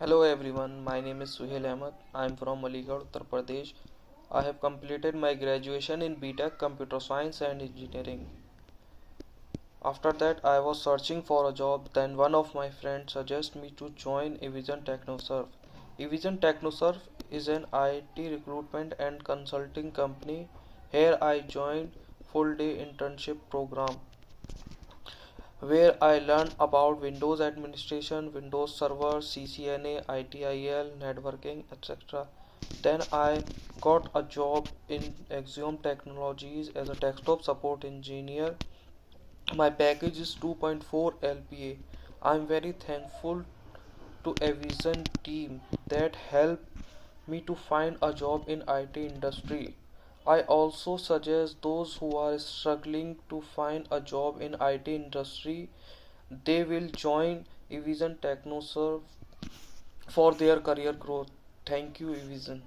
Hello everyone, my name is Suhail Ahmad. I am from Aligarh, Uttar Pradesh. I have completed my graduation in BTech Computer Science and Engineering. After that, I was searching for a job. Then one of my friends suggested me to join Evision Technoserve. Evision Technoserve is an IT recruitment and consulting company. Here I joined full day internship program where I learned about Windows administration, Windows Server, CCNA, ITIL, networking, etc. Then I got a job in Axiom Technologies as a desktop support engineer. My package is 2.4 LPA. I'm very thankful to Evision team that helped me to find a job in IT industry. I also suggest those who are struggling to find a job in IT industry, they will join Evision Technoserve for their career growth. Thank you, Evision.